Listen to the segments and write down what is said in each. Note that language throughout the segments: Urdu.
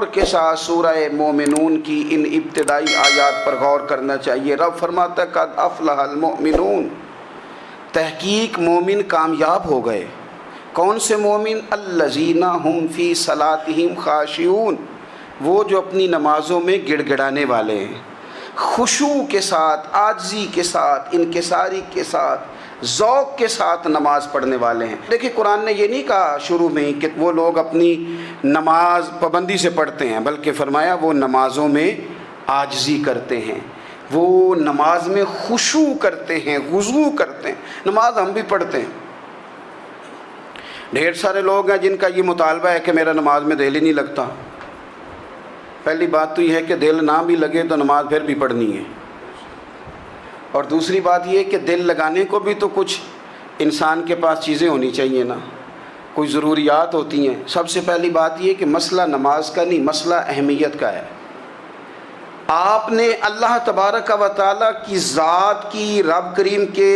غور کے ساتھ سورہ مومنون کی ان ابتدائی آیات پر غور کرنا چاہیے۔ رب فرماتا ہے قد افلح المؤمنون، تحقیق مومن کامیاب ہو گئے۔ کون سے مومن؟ الذین هم فی صلاتہم خاشعون، وہ جو اپنی نمازوں میں گڑ گڑانے والے ہیں، خشوع کے ساتھ، عاجزی کے ساتھ، انکساری کے ساتھ، ذوق کے ساتھ نماز پڑھنے والے ہیں۔ دیکھیں قرآن نے یہ نہیں کہا شروع میں کہ وہ لوگ اپنی نماز پابندی سے پڑھتے ہیں، بلکہ فرمایا وہ نمازوں میں عاجزی کرتے ہیں، وہ نماز میں خشوع کرتے ہیں، خضوع کرتے ہیں۔ نماز ہم بھی پڑھتے ہیں، ڈھیر سارے لوگ ہیں جن کا یہ مطالبہ ہے کہ میرا نماز میں دل ہی نہیں لگتا۔ پہلی بات تو یہ ہے کہ دل نہ بھی لگے تو نماز پھر بھی پڑھنی ہے، اور دوسری بات یہ ہے کہ دل لگانے کو بھی تو کچھ انسان کے پاس چیزیں ہونی چاہیے نا، کوئی ضروریات ہوتی ہیں۔ سب سے پہلی بات یہ کہ مسئلہ نماز کا نہیں، مسئلہ اہمیت کا ہے۔ آپ نے اللہ تبارک و تعالیٰ کی ذات کی، رب کریم کے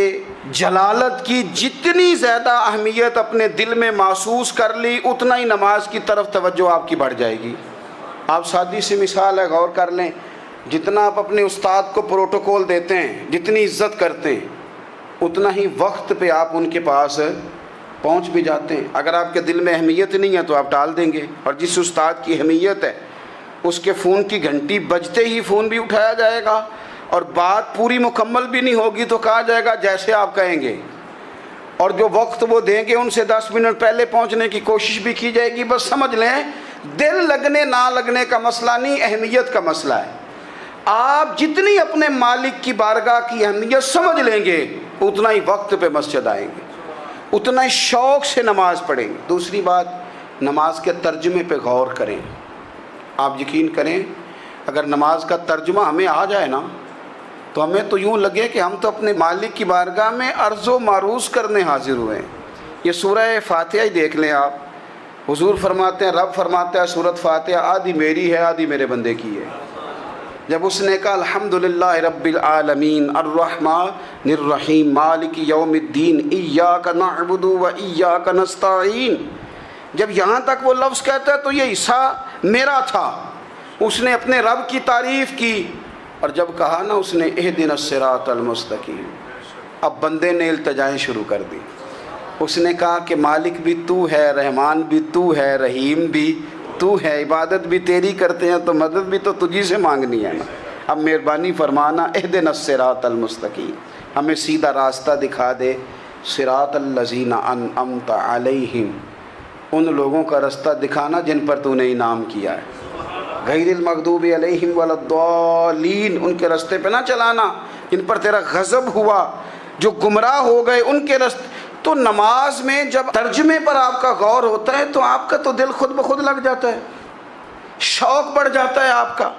جلالت کی جتنی زیادہ اہمیت اپنے دل میں محسوس کر لی، اتنا ہی نماز کی طرف توجہ آپ کی بڑھ جائے گی۔ آپ سادی سی مثال ہے، غور کر لیں، جتنا آپ اپنے استاد کو پروٹوکول دیتے ہیں، جتنی عزت کرتے ہیں، اتنا ہی وقت پہ آپ ان کے پاس پہنچ بھی جاتے ہیں۔ اگر آپ کے دل میں اہمیت نہیں ہے تو آپ ٹال دیں گے، اور جس استاد کی اہمیت ہے اس کے فون کی گھنٹی بجتے ہی فون بھی اٹھایا جائے گا، اور بات پوری مکمل بھی نہیں ہوگی تو کہا جائے گا جیسے آپ کہیں گے، اور جو وقت وہ دیں گے ان سے 10 منٹ پہلے پہنچنے کی کوشش بھی کی جائے گی۔ بس سمجھ لیں دل لگنے نہ لگنے کا مسئلہ نہیں، اہمیت کا مسئلہ ہے۔ آپ جتنی اپنے مالک کی بارگاہ کی اہمیت سمجھ لیں گے، اتنا ہی وقت پہ مسجد آئیں گے، اتنا ہی شوق سے نماز پڑھیں گے۔ دوسری بات، نماز کے ترجمے پہ غور کریں۔ آپ یقین کریں اگر نماز کا ترجمہ ہمیں آ جائے نا تو ہمیں تو یوں لگے کہ ہم تو اپنے مالک کی بارگاہ میں عرض و معروض کرنے حاضر ہوئے ہیں۔ یہ سورہ فاتحہ ہی دیکھ لیں آپ، حضور فرماتے ہیں، رب فرماتا ہے سورۃ فاتحہ آدھی میری ہے آدھی میرے بندے کی ہے۔ جب اس نے کہا الحمدللہ رب العالمین الرحمن الرحیم مالک یوم الدین ایاک نعبد و ایاک نستعین، جب یہاں تک وہ لفظ کہتا ہے تو یہ حصہ میرا تھا۔ اس نے اپنے رب کی تعریف کی، اور جب کہا نا اس نے اہدنا الصراط المستقیم، اب بندے نے التجائیں شروع کر دی۔ اس نے کہا کہ مالک بھی تو ہے، رحمان بھی تو ہے، رحیم بھی تو ہے، عبادت بھی تیری کرتے ہیں تو مدد بھی تو تجھی سے مانگنی ہے نا۔ اب مہربانی فرمانا اہدنا الصراط المستقیم، ہمیں سیدھا راستہ دکھا دے، صراط الذین انعمت علیہم، ان لوگوں کا راستہ دکھانا جن پر تو نے انعام کیا ہے، غیر المغضوب علیہم ولا الضالین، ان کے راستے پہ نہ چلانا جن پر تیرا غضب ہوا، جو گمراہ ہو گئے ان کے راستے۔ تو نماز میں جب ترجمے پر آپ کا غور ہوتا ہے تو آپ کا تو دل خود بخود لگ جاتا ہے، شوق بڑھ جاتا ہے آپ کا۔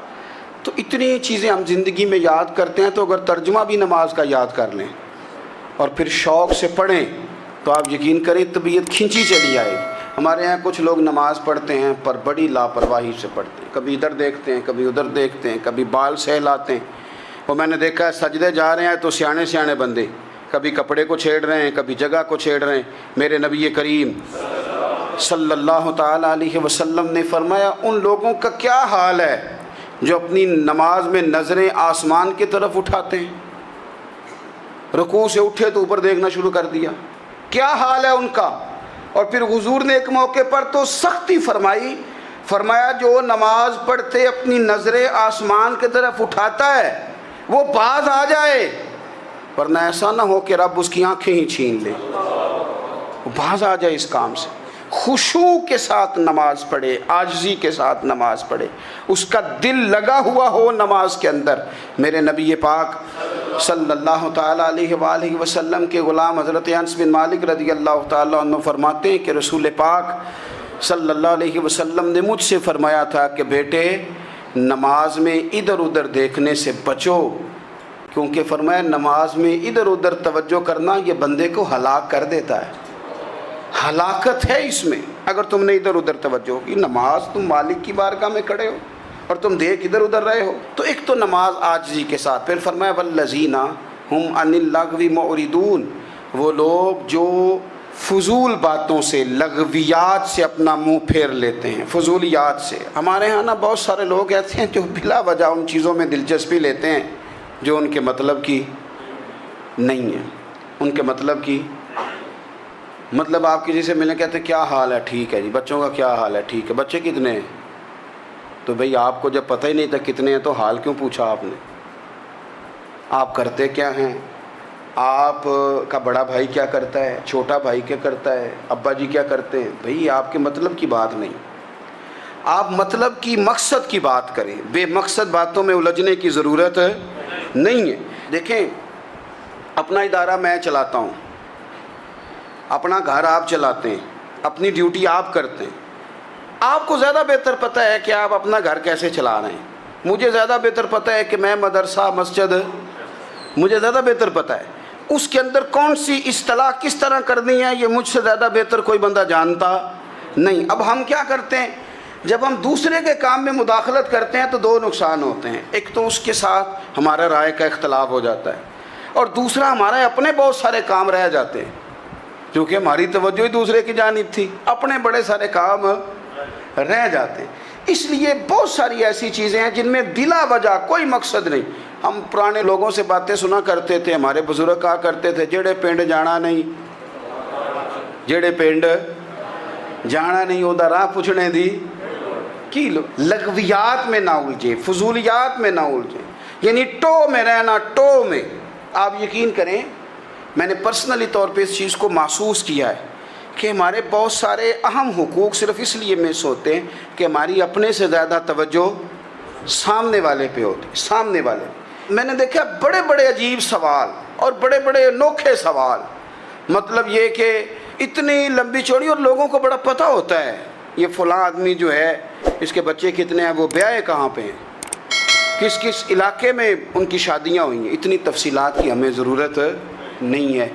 تو اتنی چیزیں ہم زندگی میں یاد کرتے ہیں، تو اگر ترجمہ بھی نماز کا یاد کر لیں اور پھر شوق سے پڑھیں تو آپ یقین کریں طبیعت کھنچی چلی آئے۔ ہمارے یہاں کچھ لوگ نماز پڑھتے ہیں پر بڑی لاپرواہی سے پڑھتے ہیں، کبھی ادھر دیکھتے ہیں کبھی ادھر دیکھتے ہیں، کبھی بال سہلاتے ہیں۔ وہ میں نے دیکھا ہے سجدے جا رہے ہیں تو سیانے سیانے بندے کبھی کپڑے کو چھیڑ رہے ہیں کبھی جگہ کو چھیڑ رہے ہیں۔ میرے نبی کریم صلی اللہ تعالیٰ علیہ وسلم نے فرمایا ان لوگوں کا کیا حال ہے جو اپنی نماز میں نظریں آسمان کی طرف اٹھاتے ہیں، رکوع سے اٹھے تو اوپر دیکھنا شروع کر دیا، کیا حال ہے ان کا۔ اور پھر حضور نے ایک موقع پر تو سختی فرمائی، فرمایا جو نماز پڑھتے اپنی نظریں آسمان کی طرف اٹھاتا ہے وہ باز آ جائے، ورنہ ایسا نہ ہو کہ رب اس کی آنکھیں ہی چھین لے، وہ باز آ جائے اس کام سے۔ خشوع کے ساتھ نماز پڑھے، عاجزی کے ساتھ نماز پڑھے، اس کا دل لگا ہوا ہو نماز کے اندر۔ میرے نبی پاک صلی اللہ تعالیٰ علیہ وآلہ وسلم کے غلام حضرت انس بن مالک رضی اللہ تعالیٰ عنہ فرماتے ہیں کہ رسول پاک صلی اللہ علیہ وسلم نے مجھ سے فرمایا تھا کہ بیٹے نماز میں ادھر ادھر دیکھنے سے بچو، کیونکہ فرمایا نماز میں ادھر ادھر توجہ کرنا یہ بندے کو ہلاک کر دیتا ہے، ہلاکت ہے اس میں اگر تم نے ادھر ادھر توجہ کی۔ نماز تم مالک کی بارگاہ میں کھڑے ہو اور تم دیکھ ادھر ادھر رہے ہو۔ تو ایک تو نماز عاجزی کے ساتھ، پھر فرمایا والذین ھم عن اللغو معرضون، وہ لوگ جو فضول باتوں سے، لغویات سے اپنا منہ پھیر لیتے ہیں، فضولیات سے۔ ہمارے ہاں نا بہت سارے لوگ ایسے ہیں جو بلا وجہ ان چیزوں میں دلچسپی لیتے ہیں جو ان کے مطلب کی نہیں ہے، ان کے مطلب کی مطلب آپ کسی سے ملنے کہتے ہیں کیا حال ہے، ٹھیک ہے جی، بچوں کا کیا حال ہے، ٹھیک ہے، بچے کتنے ہیں؟ تو بھئی آپ کو جب پتہ ہی نہیں تھا کتنے ہیں تو حال کیوں پوچھا آپ نے؟ آپ کرتے کیا ہیں؟ آپ کا بڑا بھائی کیا کرتا ہے، چھوٹا بھائی کیا کرتا ہے، ابا جی کیا کرتے ہیں؟ بھئی آپ کے مطلب کی بات نہیں، آپ مطلب کی مقصد کی بات کریں، بے مقصد باتوں میں الجھنے کی ضرورت نہیں ہے۔ دیکھیں، اپنا ادارہ میں چلاتا ہوں، اپنا گھر آپ چلاتے ہیں، اپنی ڈیوٹی آپ کرتے ہیں، آپ کو زیادہ بہتر پتہ ہے کہ آپ اپنا گھر کیسے چلا رہے ہیں، مجھے زیادہ بہتر پتہ ہے کہ میں مدرسہ مسجد، مجھے زیادہ بہتر پتہ ہے اس کے اندر کون سی اصطلاح کس طرح کرنی ہے، یہ مجھ سے زیادہ بہتر کوئی بندہ جانتا نہیں۔ اب ہم کیا کرتے ہیں، جب ہم دوسرے کے کام میں مداخلت کرتے ہیں تو دو نقصان ہوتے ہیں، ایک تو اس کے ساتھ ہمارا رائے کا اختلاف ہو جاتا ہے، اور دوسرا ہمارے اپنے بہت سارے کام رہ جاتے ہیں، کیونکہ ہماری توجہ ہی دوسرے کی جانب تھی، اپنے بڑے سارے کام رہ جاتے ہیں۔ اس لیے بہت ساری ایسی چیزیں ہیں جن میں بلا وجہ کوئی مقصد نہیں۔ ہم پرانے لوگوں سے باتیں سنا کرتے تھے، ہمارے بزرگ کہا کرتے تھے جڑے پنڈ جانا نہیں، جڑے پنڈ جانا نہیں اودہ راہ پوچھنے دی کی لو۔ لغویات میں نہ الجھیں، فضولیات میں نہ الجھیں، یعنی ٹو میں رہنا، ٹو میں۔ آپ یقین کریں، میں نے پرسنلی طور پہ اس چیز کو محسوس کیا ہے کہ ہمارے بہت سارے اہم حقوق صرف اس لیے مس ہوتے ہیں کہ ہماری اپنے سے زیادہ توجہ سامنے والے پہ ہوتی، سامنے والے۔ میں نے دیکھا بڑے بڑے عجیب سوال اور بڑے بڑے انوکھے سوال، مطلب یہ کہ اتنی لمبی چوڑی، اور لوگوں کو بڑا پتہ ہوتا ہے یہ فلاں آدمی جو ہے اس کے بچے کتنے ہیں، وہ بیاہ کہاں پہ ہیں، کس کس علاقے میں ان کی شادیاں ہوئی ہیں۔ اتنی تفصیلات کی ہمیں ضرورت نہیں ہے۔